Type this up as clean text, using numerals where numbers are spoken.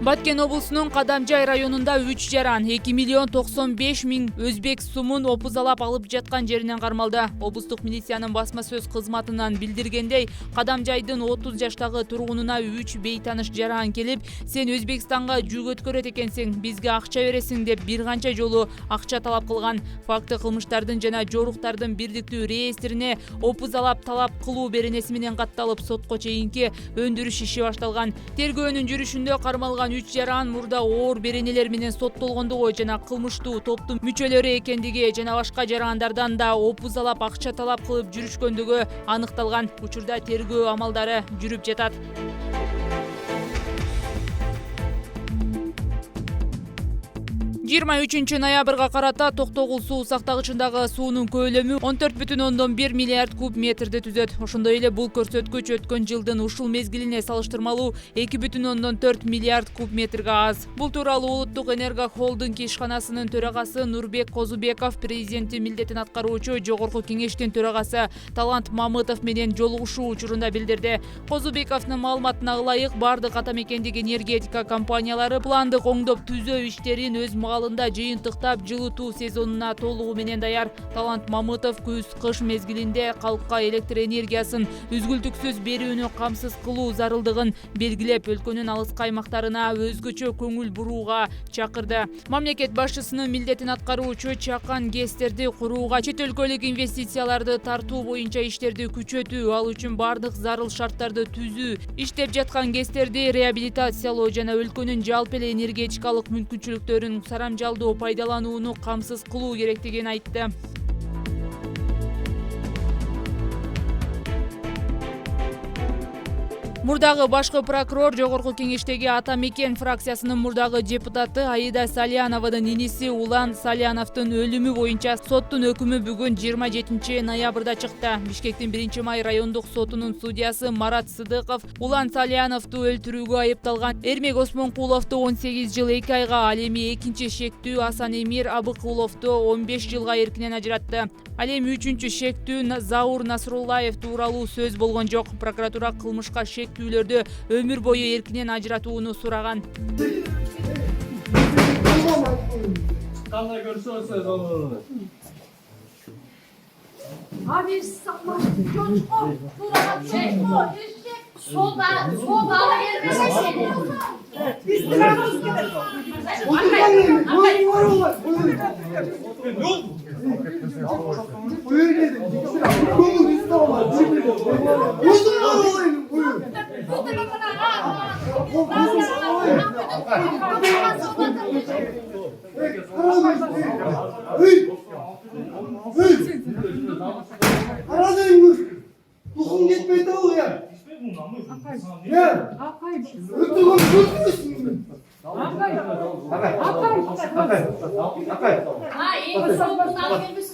Баткен облусунун Кадамжай районунда 3 жаран 2.095.000 өзбек сумун опузалап алып жаткан жеринен кармалды. Облустук милициянын басма сөз кызматынан билдиргендей, Кадамжайдын 30 жаштагы тургунуна 3 бейтаныш жаран келип, сен Өзбекстанга жүк өткөрөт экенсиң, бизге акча бересиң деп бир канча жолу акча талап кылган. Факты кылмыштардын жана жоруктардын бирдиктүү реестрине опузалап талап кылуу беренеси менен катталып, сотко чейинки өндүрүш иши башталган. Тергөөнүн жүрүшүндө кармалган 3 жаран мурда оор беренелер менен соттолгондугу жана кылмыштуу топтун мүчөлөрү экендиги жана башка жарандардан да опузалап акча талап кылып жүрүшкөндүгү аныкталган. Учурда тергөө амалдары жүрүп жатат. 23 ноябрга карата Токтогул суу сактагычындагы суунун көлөмү 14,1 миллиард куб метрди түзөт. Ошондой эле бул көрсөткүч өткөн жылдын ушул мезгилине салыштырмалуу 2,4 миллиард куб метрге аз. Бул тууралуу Улуттук энерго холдинг ишканасынын төрагасы Нурбек Козубеков президенти милдетин аткаруучу Жогорку кеңештин төрагасы Талант Мамытов менен жолугушуу учурунда билдирди. Козубековдун маалыматына ылайык, бардык ата мекендик энергетика компаниялары пландык оңдоп түзөө иштерин өз маалында жыйынтыктап, жылытуу сезонуна толугу менен даяр. Талант Мамытов күз-кыш мезгилинде калкка электр энергиясын үзгүлтүксүз берүүнү камсыз кылуу зарылдыгын белгилеп, өлкөнүн алыскы аймактарына өзгөчө көңүл бурууга чакырды. Мамлекет башчысынын милдетин аткаруучу чакан ГЭСтерди курууга, чет өлкөлүк инвестицияларды тартуу боюнча иштерди күчөтүү, ал үчүн бардык зарыл шарттарды түзүү, иштеп жаткан ГЭСтерди реабилитациялоо жана өлкөнүн жалпы эле энергетикалык мүмкүнчүлүктөрүн саламжалдуу пайдаланууну камсыз кылуу керектигин айтты. Мурдагы башкы прокурор, Жогорку кеңештеги ата мекен фракциясынын мурдагы депутаты Аида Саляновдун иниси Улан Саляновдун өлүмү боюнча соттун өкүмү бүгүн 27 ноябрда чыкты. Бишкектин 1-май райондук сотунун судьясы Марат Сыдыков Улан Саляновду өлтүрүүгө айыпталган Эрмек Осмонкуловду 18 жыл 2 айга, ал эми экинчи шектүү Асан Эмир Абыкуловду 15 жылга эркинен ажыратты. Ал эми үчүнчү шектүү Заур Насруллаев тууралуу сөз болгон жок. Прокуратура кылмышка шектүүлөрдү өмүр бою эркинен ажыратууну сураган. Кандай көрсөңүз аны? Abi sapma, çocuk, duralım şey, o eşek, soda vermese seni. Biz duralım gibi. Buyur dedim. Kolu bizde olan. Buyur. Aradayım. Dokun gitmedi o ya. Ya. Ötü konuşuyorsun. Ha iyi, soğuktan gelmişsin.